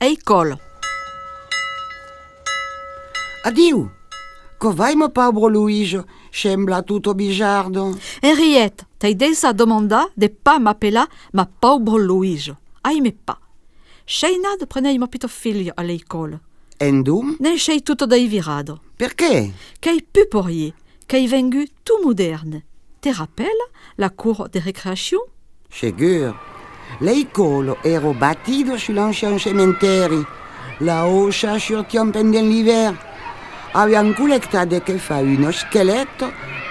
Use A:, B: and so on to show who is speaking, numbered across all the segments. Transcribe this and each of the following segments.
A: eicol.
B: Addio! Covai mio povero Luigi? Sembra tutto bigiardo.
A: Henriette, t'hai déjà demandé de pas m'appeler ma pauvre Louise. Ahimè pas. Scei de prenei mio pito figlio all'eicol.
B: Endum?
A: Ne scei tutto dai virado.
B: Perché?
A: Qu'ei pu porier, qu'ei vengu tout moderne. Te rappelles la cour de récréation?
B: Sicuro. L'eicolo era bâtito sull'ancien cimitero. La oscia sortiva pendant l'hiver. Abbiamo collectato che fa uno scheletro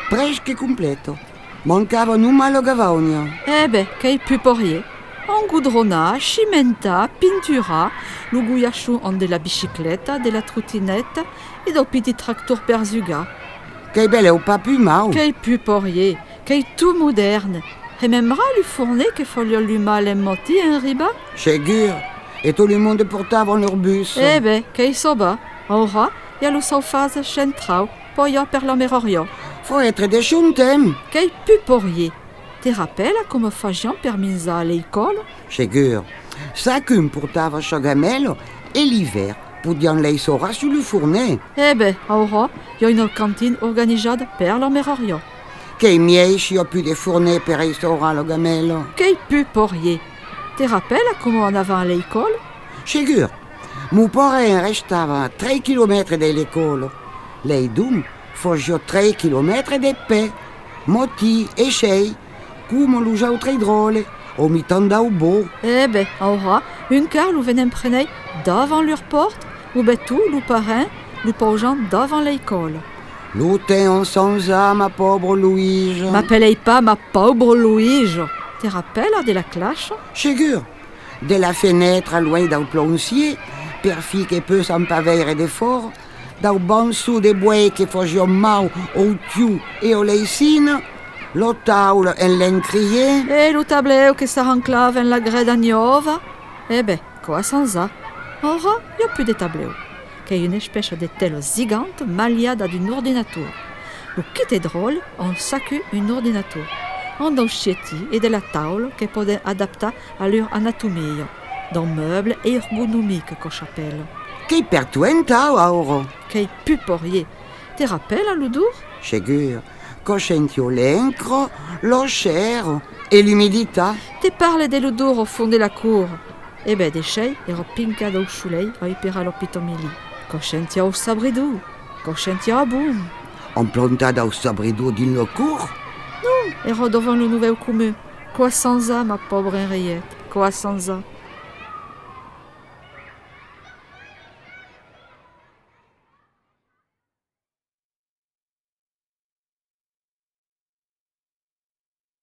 B: presque completo. Mancava un malo gavogno.
A: Qu'ei pu porier. En goudronna, cimenta, pintura, lo guiachou en de la bicicletta, de la trottinette et del petit tractor perzuga.
B: Che bello pas mau.
A: Qu'ei pu porier, qu'ei tout moderne. Remembra le fourné che foglio l'uma le moti en riba?
B: Sicuro. E tutto il mondo portava leur bus.
A: Qu'ei soba. Ora, ia lo saufase centrau, poi ia per la merorio.
B: Faut être des chantèmes.
A: Qu'ei pu porier. Te rappelles come fagion per minza all'eicol?
B: Sicuro. Chacun portava il suo gamello e l'hiver podiamo lei sora sul fourné.
A: Ora, ia una cantine organizzata per la merorio.
B: Che i miei ci ho più di fourné per restaurare il gamello.
A: Qu'ei pu porier. Te rappelles come on avait all'eicol?
B: Sicuro. Mio padre restava a 3 chilometri dall'eicolo. Lei dum facevo 3 chilometri di pe, moti e sei, come lo altri drole, o mi tandau bo.
A: Ora, un car lo venem prenei davant leur porte, ou tout, lo parrain, lo paugeant davant l'eicol.
B: Lo ten sans ma pauvre Louise.
A: M'appelei pas ma pauvre Louise. Te rappelles de la classe?
B: Sicuro. De la fenêtre loin dal plancier, per fi che peut s'empavere de fort, dal bon su de buoi che facevo mau o tiu e o leicina, lo taulo en l'encrier.
A: E lo tableo che s'arranclava en la greda nuova? Quoi sans ça? Ora, io più de tableo, che è una specie de telo gigante maliada d'un ordinateur. Lo kit è drôle, on s'accu un ordinateur. On a usciti e della tavola che può adattare a leur anatomia, d'un meuble ergonomique che s'appelle.
B: Che per tu entau ora?
A: Che pu porier. Te rappelles l'odore?
B: Sicuro. Che sentio l'encro, lo scero e l'umidità.
A: Te parle dell'odore au fond de la cour. De scei ero pinca da usciulei a ipera l'opitomili. Che sentia o sabridù, che sentia a boom.
B: On planta da sabridù din lo cour?
A: Non, ero devant le nouveau commun. Quoi sans ça, ma pauvre Henriette? Quoi sans ça?